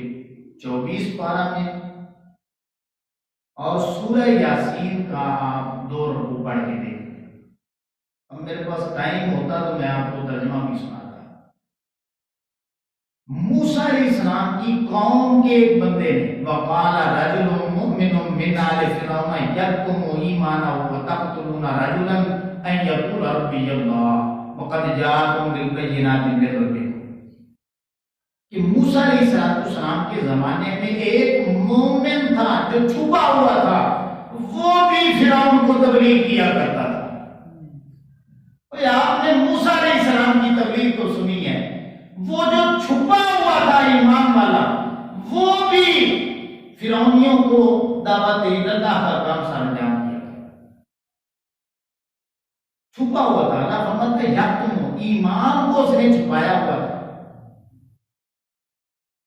24 پارہ میں اور سورہ یاسین کا آپ 2 رکوع پڑھ کے دیکھیں۔ اب میرے پاس ٹائم ہوتا تو میں آپ کو ترجمہ بھی سناتا۔ موسیٰ علیہ السلام کی قوم کے ایک بندے نے وَقَالَ رَجُلٌ مُؤْمِنٌ مِّنْ آلِ فِرْعَوْنَ يَكْتُمُ إِيمَانَهُ وَتَقْتُلُونَ رَجُلًا أَن يَقُولَ رَبِّيَ اللَّهُ وَقَدْ جَاءَكُم بِالْبَيِّنَاتِ مِن رَّبِّكُم، کہ موسیٰ علیہ السلام کے زمانے میں ایک مومن تھا جو چھپا ہوا تھا، وہ بھی فرعون کو تبلیغ کیا کرتا تھا۔ آپ نے موسیٰ علیہ السلام کی تبلیغ تو سنی ہے، وہ جو چھپا ہوا تھا ایمان والا وہ بھی فرعونیوں کو دعوت اللہ کا کام سر انجام دیا، چھپا ہوا تھا۔ اللہ فرماتا ہے یکتم، ایمان کو اس نے چھپایا ہوا تھا۔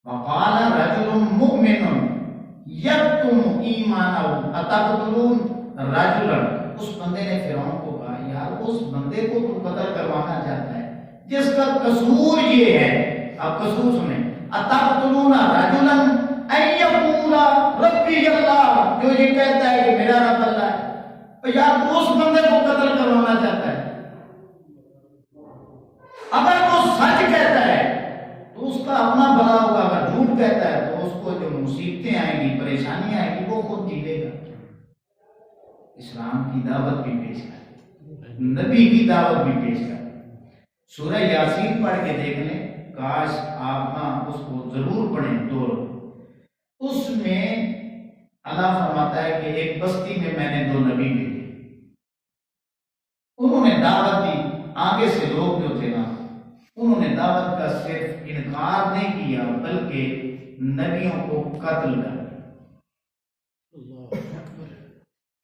وقال رجل مؤمن یکتم ایمانہ اتقتلون رجلا، اس بندے نے فرعون کو کہا یار اس بندے کو تو قتل کروانا چاہتا ہے جس کا قصور یہ ہے، آپ قصور سنیں، اتقتلون رجلا ان یقول ربی اللہ، جو یہ کہتا ہے کہ میرا رب اللہ ہے، یار تو اس بندے کو قتل کروانا چاہتا ہے۔ اگر وہ سچ کہتا ہے تو اس کا اپنا بھلا ہوگا، اگر جھوٹ کہتا ہے تو اس کو جو مصیبتیں آئیں گی، پریشانیاں آئیں گی، وہ خود جھیلے گا۔ اسلام کی دعوت بھی پیش کر، نبی کی دعوت بھی پیش کر۔ سورہ یاسین پڑھ کے دیکھ لیں، کاش آپ اس کو ضرور پڑھیں دو۔ اس میں اللہ فرماتا ہے کہ ایک بستی میں میں نے دو نبی بھیجے، انہوں نے دعوت دی، آگے سے لوگ جو تھے نا انہوں نے دعوت کا صرف انکار نہیں کیا بلکہ نبیوں کو قتل کر دیا۔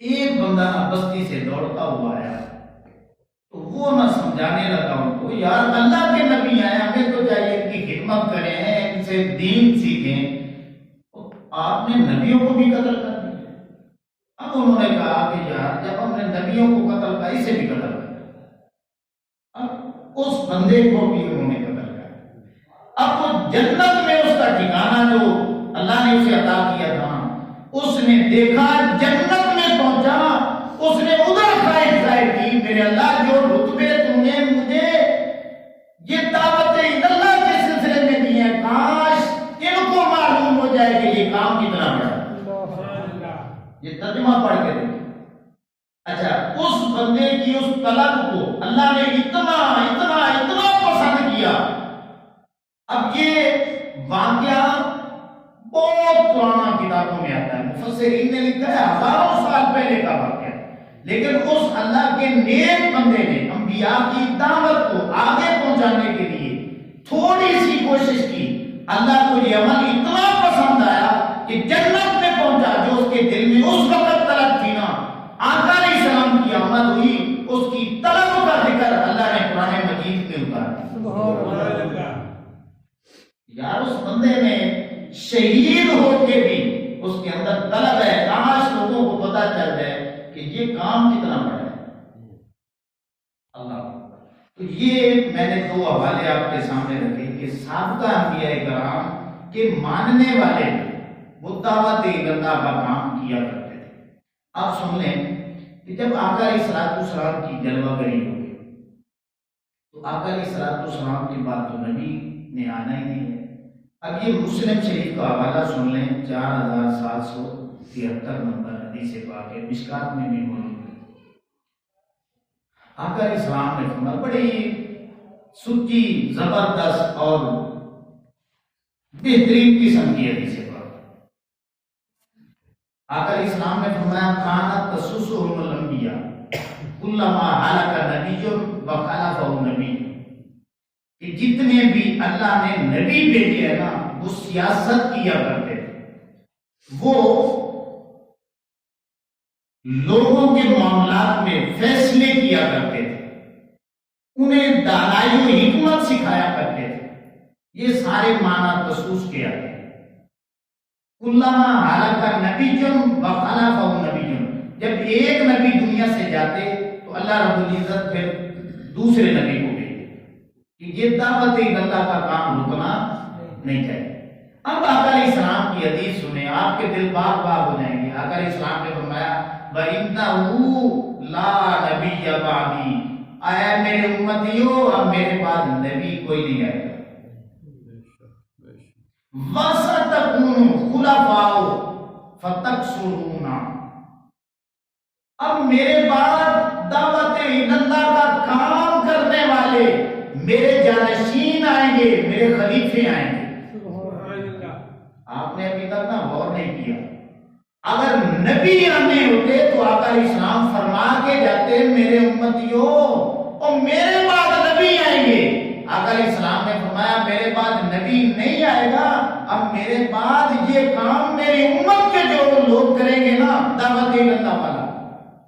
ایک بندہ نہ بستی سے دوڑتا ہوا آیا تو وہ نہ سمجھانے لگا ان کو یار اللہ کے نبی آئے، ہمیں تو چاہیے ان کی خدمت کریں، ان سے دین سیکھیں، آپ نے نبیوں کو بھی قتل کر دیا۔ اب انہوں نے کہا کہ یار جب ہم نے نبیوں کو قتل کیا اسے بھی قتل کر، اب اس بندے کو بھی انہوں نے قتل کیا۔ اب وہ جنت میں اس کا ٹھکانہ جو اللہ نے اسے عطا کیا تھا، اس نے دیکھا جنت میں پہنچا، اس نے ادھر خواہش ظاہر کی میرے اللہ جو رتبے تم نے مجھے یہ دعوت اللہ کے سلسلے میں دی ہے، کاش ان کو معلوم ہو جائے کہ یہ کام کتنا بڑا۔ یہ ترجمہ پڑھ کے دیکھیں۔ اچھا، اس بندے کی اس طلب کو اللہ نے اتنا اتنا اتنا پسند کیا۔ اب یہ واقعہ بہت پرانا کتابوں میں آتا ہے، مفسرین نے لکھا ہے ہزاروں سال پہلے کا واقعہ، لیکن اس اللہ کے نیک بندے نے انبیاء کی دعوت کو آگے پہنچانے کے لیے تھوڑی سی کوشش کی۔ اللہ کو یہ عمل اتنا پسند آیا کہ جنت میں پہنچا، جو اس کے دل میں اس وقت طلب تھی نا، آقا علیہ السلام کی آمد ہوئی، اس کی طلب کا ذکر اللہ نے قرآن مجید میں اتارا۔ یار اس بندے نے شہید ہو کے بھی اس کے اندر طلب ہے، کاش لوگوں کو پتہ چل جائے کہ یہ کام کتنا بڑا ہے۔ اللہ، تو یہ میں نے دو حوالے آپ کے سامنے رکھے کہ سابقہ انبیاء کرام کے ماننے والے وہ دعوت اللہ کا کام کیا کرتے تھے۔ آپ سن لیں کہ جب آقا علیہ السلام کی جلوہ گری ہوگی تو آقا علیہ السلام کے بعد تو نبی نے آنا ہی نہیں ہے۔ اب یہ مسلم شریف کا حوالہ سن لیں، 4773 نمبر حدیث پاک ہے، مشکات میں بھی موجود ہے۔ آقا علیہ السلام نے فرمایا، بڑی سچی زبردست اور بہترین قسم کی حدیث پاک۔ آقا علیہ السلام نے فرمایا کانت تسوسہم الانبیاء کلما ہلک نبی وخلفہ نبی، کہ جتنے بھی اللہ نے نبی بھیجے ہیں نا وہ سیاست کیا کرتے تھے، وہ لوگوں کے معاملات میں فیصلے کیا کرتے تھے، انہیں دانائی و حکمت سکھایا کرتے تھے۔ یہ سارے معنی تسوس کے آتے ہیں۔ کلما ہلک نبی وخلفہ نبی، جب ایک نبی دنیا سے جاتے تو اللہ رب العزت پھر دوسرے نبی کو کہ یہ دعوت اللہ کا کام رکنا نہیں چاہیے۔ اب آقا علیہ السلام کی حدیث سنیں، آپ کے دل باغ باغ ہو جائیں گے۔ آقا علیہ السلام نے فرمایا وَإِنَّهُ لَا نَبِيَّ بَعْدِي، اے میرے امتیوں اب میرے بعد نبی کوئی نہیں آئے گا۔ وَسَتَكُونُ خُلَفَاءُ فَتَكْسُرُونَ، اب میرے بعد دعوت اللہ کا کام کرنے والے میرے جانشین آئیں گے، میرے خلیفے آئیں گے۔ آپ نے ابھی تک نہ غور نہیں کیا، اگر نبی آنے ہوتے تو آقا علیہ السلام فرما کے جاتے میرے امتیوں اور میرے بعد نبی آئیں گے، آقا علیہ السلام نے فرمایا میرے بعد نبی نہیں آئے گا، اب میرے بعد یہ کام میری امت کے جو لوگ کریں گے نا، دعوت اللہ والا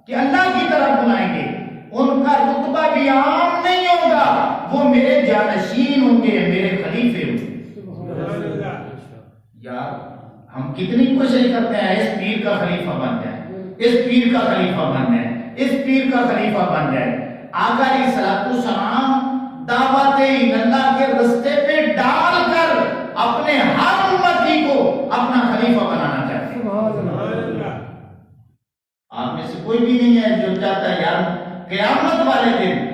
کہ اللہ کی طرف بلائیں گے، ان کا رتبہ بھی عام نہیں ہوگا، وہ میرے جانشین ہوں گے، میرے خلیفے ہوں گے۔ یار ہم کتنی کوشش کرتے ہیں اس پیر کا خلیفہ بن جائے، اس پیر کا خلیفہ بن جائے، اس پیر کا خلیفہ بن جائے۔ آقا علیہ السلام دعوت اللہ کے رستے پہ ڈال کر اپنے ہر امتی کو اپنا خلیفہ بنانا چاہتے ہیں۔ آپ میں سے کوئی بھی نہیں ہے جو چاہتا ہے یار قیامت والے دن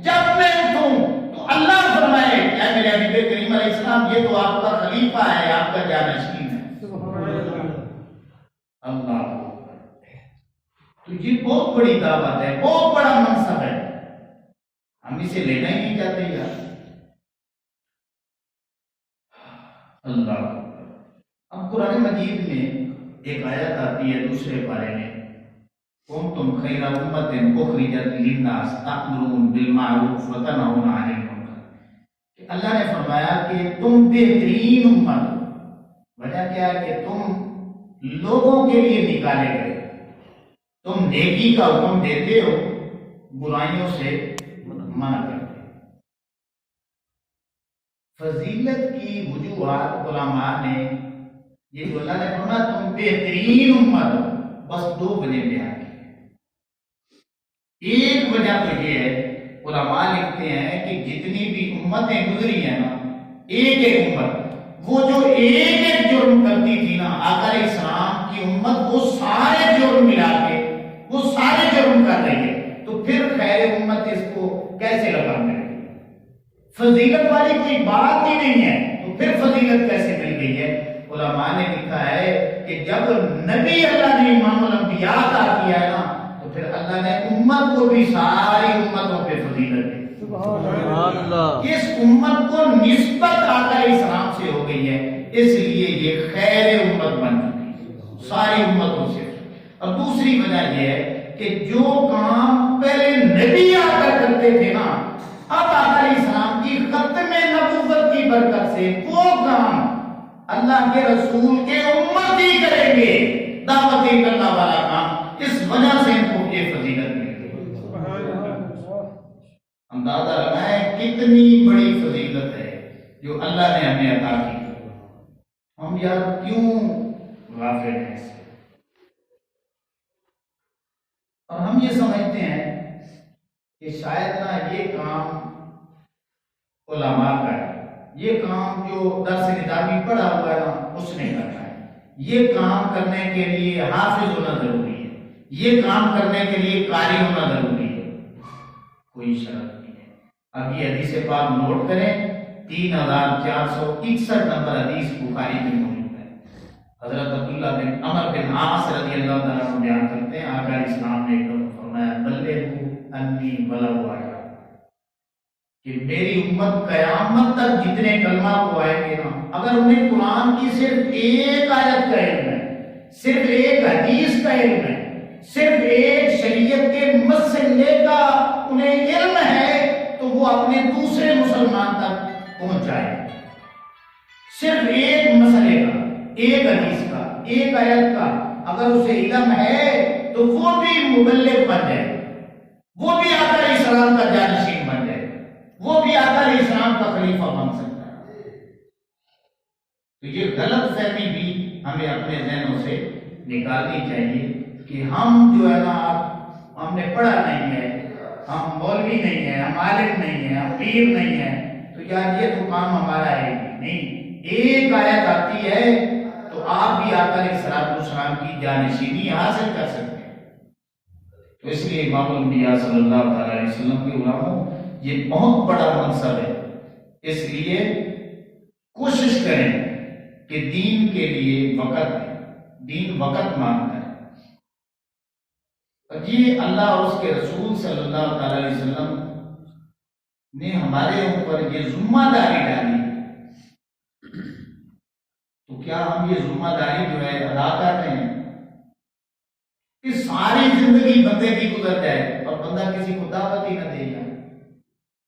جب میں اٹھوں تو اللہ فرمائے کیا میرے حبیب کریم علیہ السلام یہ تو آپ کا خلیفہ ہے، آپ کا جانشین ہے۔ اللہ، تو یہ بہت بڑی دعوت ہے، بہت بڑا منصب ہے، ہم اسے لینا ہی نہیں چاہتے یار۔ اللہ، اب قرآن مجید میں ایک آیت آتی ہے دوسرے پارے میں، کنتم خیر امۃ اخرجت للناس تأمرون بالمعروف وتنہون عن المنکر، کہ اللہ نے فرمایا کہ تم بہترین امت، وجہ کیا ہے کہ تم لوگوں کے لیے نکالے گئے، تم نیکی کا حکم دیتے ہو، برائیوں سے منع کرتے ہو۔ فضیلت کی وجوہات علماء نے یہ جو اللہ نے فرمایا تم بہترین امت ہو، بس دو وجہ بیان کی۔ ایک وجہ تو یہ ہے، علماء لکھتے ہیں کہ جتنی بھی امتیں گزری ہیں نا، ایک ایک امت وہ جو ایک ایک جرم کرتی تھی نا، آقا علیہ السلام کی امت وہ سارے جرم ملا کے وہ سارے جرم کر رہی ہے، تو پھر خیر امت اس کو کیسے لگا مل گئی؟ فضیلت والی کوئی بات ہی نہیں ہے، تو پھر فضیلت کیسے مل گئی ہے؟ علماء نے لکھا ہے کہ جب نبی اللہ نے امام الانبیاء عطا کیا ہے نا، تو پھر اللہ نے امت کو بھی ساری امتوں پہ فضیلت دی۔ سبحان اللہ، اس امت کو نسبت آقا علیہ السلام سے ہو گئی ہے، اس لیے یہ خیر امت بن چکی ہے ساری امتوں سے۔ اور دوسری وجہ یہ ہے کہ جو کام پہلے نبی آ کر کرتے تھے نا، اب آقا علیہ السلام کی ختم نبوت کی برکت سے وہ کام اللہ کے رسول کے امت ہی کریں گے، دعوت اللہ والا کام، اس وجہ سے ان کو یہ فضیلت مل گئی۔ اندازہ لگائیں کتنی بڑی فضیلت ہے جو اللہ نے ہمیں عطا کی، ہم یار کیوں غافل ہیں اس سے؟ اور ہم یہ سمجھتے ہیں کہ شاید نہ یہ کام علماء کا ہے، یہ کام جو درس نظامی پڑھا ہوا ہے نا اس نے کرنا ہے، یہ کام کرنے کے لیے حافظ ہونا ضروری ہے، یہ کام کرنے کے لیے قاری ہونا ضروری ہے، کوئی شرط نہیں ہے۔ اب یہ حدیث پاک نوٹ کریں، 3461 نمبر حدیث بخاری میں موجود ہے۔ حضرت عبداللہ بن عمر بن عاص رضی اللہ تعالیٰ عنہ بیان کرتے ہیں، آقا علیہ السلام نے ایک دفعہ فرمایا بلغوا انی ولو آیہ، کہ میری امت قیامت تک جتنے کلمہ کو آئیں گے نا، اگر انہیں قرآن کی صرف ایک آیت کا علم ہے، صرف ایک حدیث کا علم ہے، صرف ایک شریعت کے مسئلے کا انہیں علم ہے، تو وہ اپنے دوسرے مسلمان تک پہنچ جائے۔ صرف ایک مسئلے کا، ایک حدیث کا، ایک آیت کا اگر اسے علم ہے تو وہ بھی مبلغ بن جائے، وہ بھی آقا علیہ السلام کا جانشین بن جائے، وہ بھی آقا علیہ السلام کا خلیفہ بن سکتا ہے۔ تو یہ غلط فہمی بھی ہمیں اپنے ذہنوں سے نکالنی چاہیے کہ ہم جو ہے نا، ہم نے پڑھا نہیں ہے، ہم مولوی نہیں ہیں، ہم عالم نہیں ہیں، ہم پیر نہیں ہیں، تو یار یہ تو کام ہمارا ہے نہیں۔ ایک آیت آتی ہے تو آپ بھی آقا علیہ السلام کی جانشینی حاصل کر سکتے ہیں۔ تو اس لیے امام الانبیاء صلی اللہ علیہ وسلم کے علماء یہ بہت بڑا منصب ہے، اس لیے کوشش کریں کہ دین کے لیے دین وقت مانگتا ہے۔ اور یہ اللہ اور اس کے رسول صلی اللہ علیہ وسلم نے ہمارے اوپر یہ ذمہ داری ڈالی، تو کیا ہم یہ ذمہ داری جو ہے ادا کر رہے ہیں؟ کہ ساری زندگی بندے کی گزر جائے اور بندہ کسی کو دعوت ہی نہ دے جائے،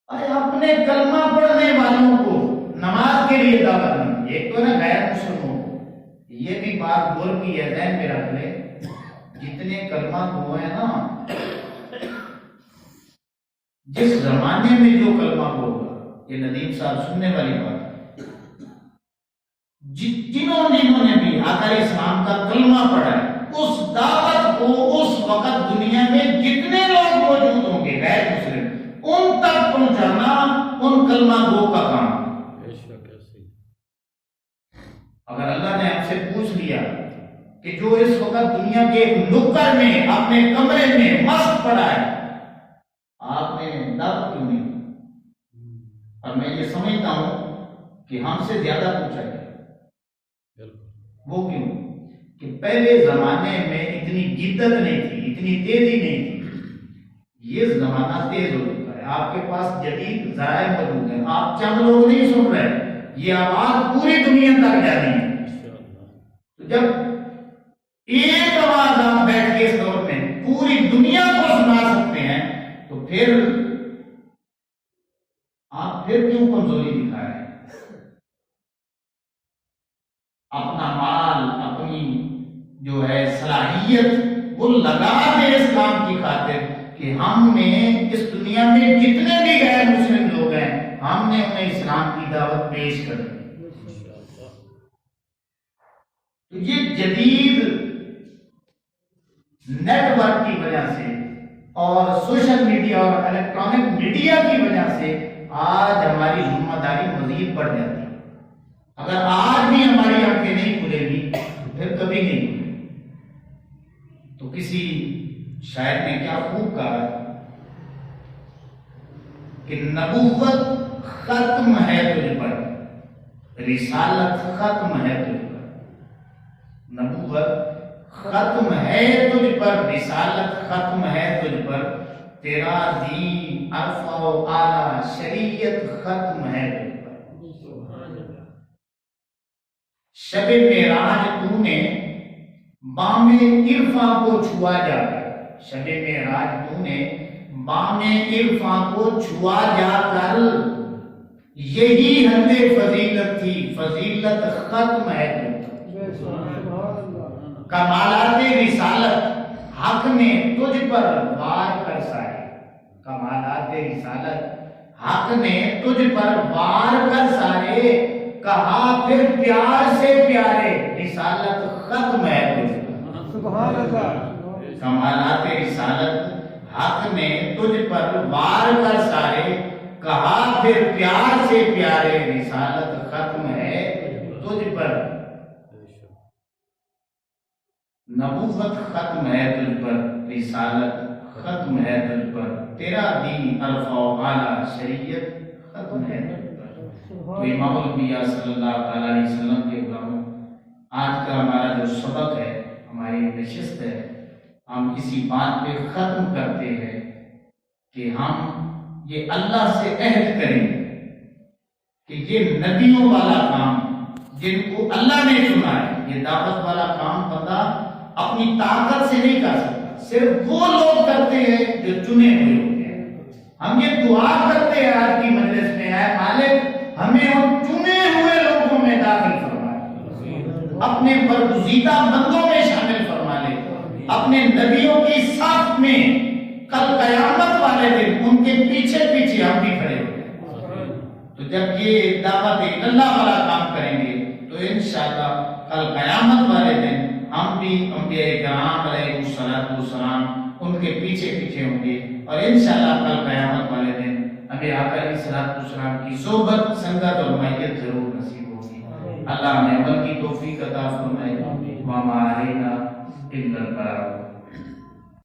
ارے اپنے کلمہ پڑھنے والوں کو نماز کے لیے دعوت نہیں. ایک تو نا غیر مسلموں کو، یہ بھی بات غور کی ہے، ذہن میں رکھ لیں، جتنے کلمہ گو ہیں نا، جس زمانے میں جو کلمہ گو ہوگا، یہ ندیم صاحب سننے والی بات ہے، جنہوں نے بھی آقا اسلام کا کلمہ پڑھا ہے، اس دعوت کو اس وقت دنیا میں جتنے لوگ موجود ہوں گے غیر مسلم، ان تک پہنچانا ان کلمہ گو کا کام. اگر اللہ نے ہم سے پوچھ لیا کہ جو اس وقت دنیا کے ایک نکڑ میں اپنے کمرے میں مست پڑا ہے، آپ نے دعوت کیوں نہیں؟ اور میں یہ سمجھتا ہوں کہ ہم سے زیادہ پوچھا گیا. وہ کیوں؟ کہ پہلے زمانے میں اتنی جدت نہیں تھی، اتنی تیزی نہیں تھی. یہ زمانہ تیز ہو چکا ہے، آپ کے پاس جدید ذرائع موجود ہیں، آپ چند لوگ نہیں سن رہے، یہ آواز پوری دنیا تک جا رہی ہے. تو جب ایک آواز آپ بیٹھ کے اس دور میں پوری دنیا کو سنا سکتے ہیں، تو پھر آپ کیوں کمزوری دکھا رہے ہیں؟ اپنا مال، اپنی جو ہے صلاحیت وہ لگا دے اس کام کی خاطر کہ ہم نے اس دنیا میں جتنے بھی غیر مسلم لوگ ہیں، ہم نے انہیں اسلام کی دعوت پیش کر دی. تو یہ جدید نیٹ ورک کی وجہ سے اور سوشل میڈیا اور الیکٹرانک میڈیا کی وجہ سے آج ہماری ذمہ داری مزید بڑھ جاتی ہے. اگر آج بھی ہماری آنکھیں نہیں کھلے گی تو پھر کبھی نہیں کھلے. تو کسی شاعر نے کیا خوب کہا کہ نبوت ختم ہے تجھ پر، رسالت ختم ہے تجھ پر. نبوت ختم ہے تجھ پر، رسالت ختم ہے تجھ پر، تیرا دین عرفہ و اعلیٰ شریعت ختم ہے تجھ پر. شب معراج تو نے بام عرفاں کو چھوا جا کر، شب معراج تو نے بام عرفاں کو چھوا جا کر، یہی حد فضیلت تھی، فضیلت ختم ہے تجھ پر. کمالات رسالت حق نے تجھ پر وار کر سارے، کمالات رسالت حق نے تجھ پر وار کر سارے، کہا پھر پیار سے پیارے، رسالت ختم ہے تجھ پر. سبحان اللہ. کمالات رسالت حق نے تجھ پر وار کر سارے، کہا پھر پیار سے پیارے، رسالت ختم ہے تجھ پر. نبوت ختم ہے تجھ پر، رسالت ختم ہے تجھ پر، تیرا دین عرفہ و اعلیٰ شریعت ختم ہے تجھ پر. تو امام الانبیاء صلی اللہ تعالیٰ علیہ وسلم کے غلاموں، آج کا ہمارا جو سبق ہے، ہماری نشست ہے، ہم اسی بات پہ ختم کرتے ہیں کہ ہم یہ اللہ سے عہد کریں کہ یہ نبیوں والا کام جن کو اللہ نے چنا ہے، یہ دعوت والا کام بندہ اپنی طاقت سے نہیں کر سکتا، صرف وہ لوگ کرتے ہیں جو چنے ہوئے ہوتے ہیں. ہم یہ دعا کرتے ہیں آج کی مجلس میں، اے مالک ہمیں ان چنے ہوئے لوگوں میں داخل فرما لے، اپنے برگزیدہ بندوں میں شامل فرما لے، اپنے نبیوں کی صف میں کل قیامت والے دن ان کے پیچھے پیچھے ہم بھی کھڑے ہو گئے. تو جب یہ دعوت اللہ والا کام کریں گے تو انشاءاللہ کل قیامت والے دن ہم بھی انبیاء کرام علیہ السلام ان کے پیچھے پیچھے ہوں گے، اور انشاءاللہ کل قیامت والے دن ہمیں آقا علیہ السلام کی صحبت، سنگت اور معیت ضرور نصیب ہوگی. اللہ ہمیں عمل کی توفیق عطا فرمائے.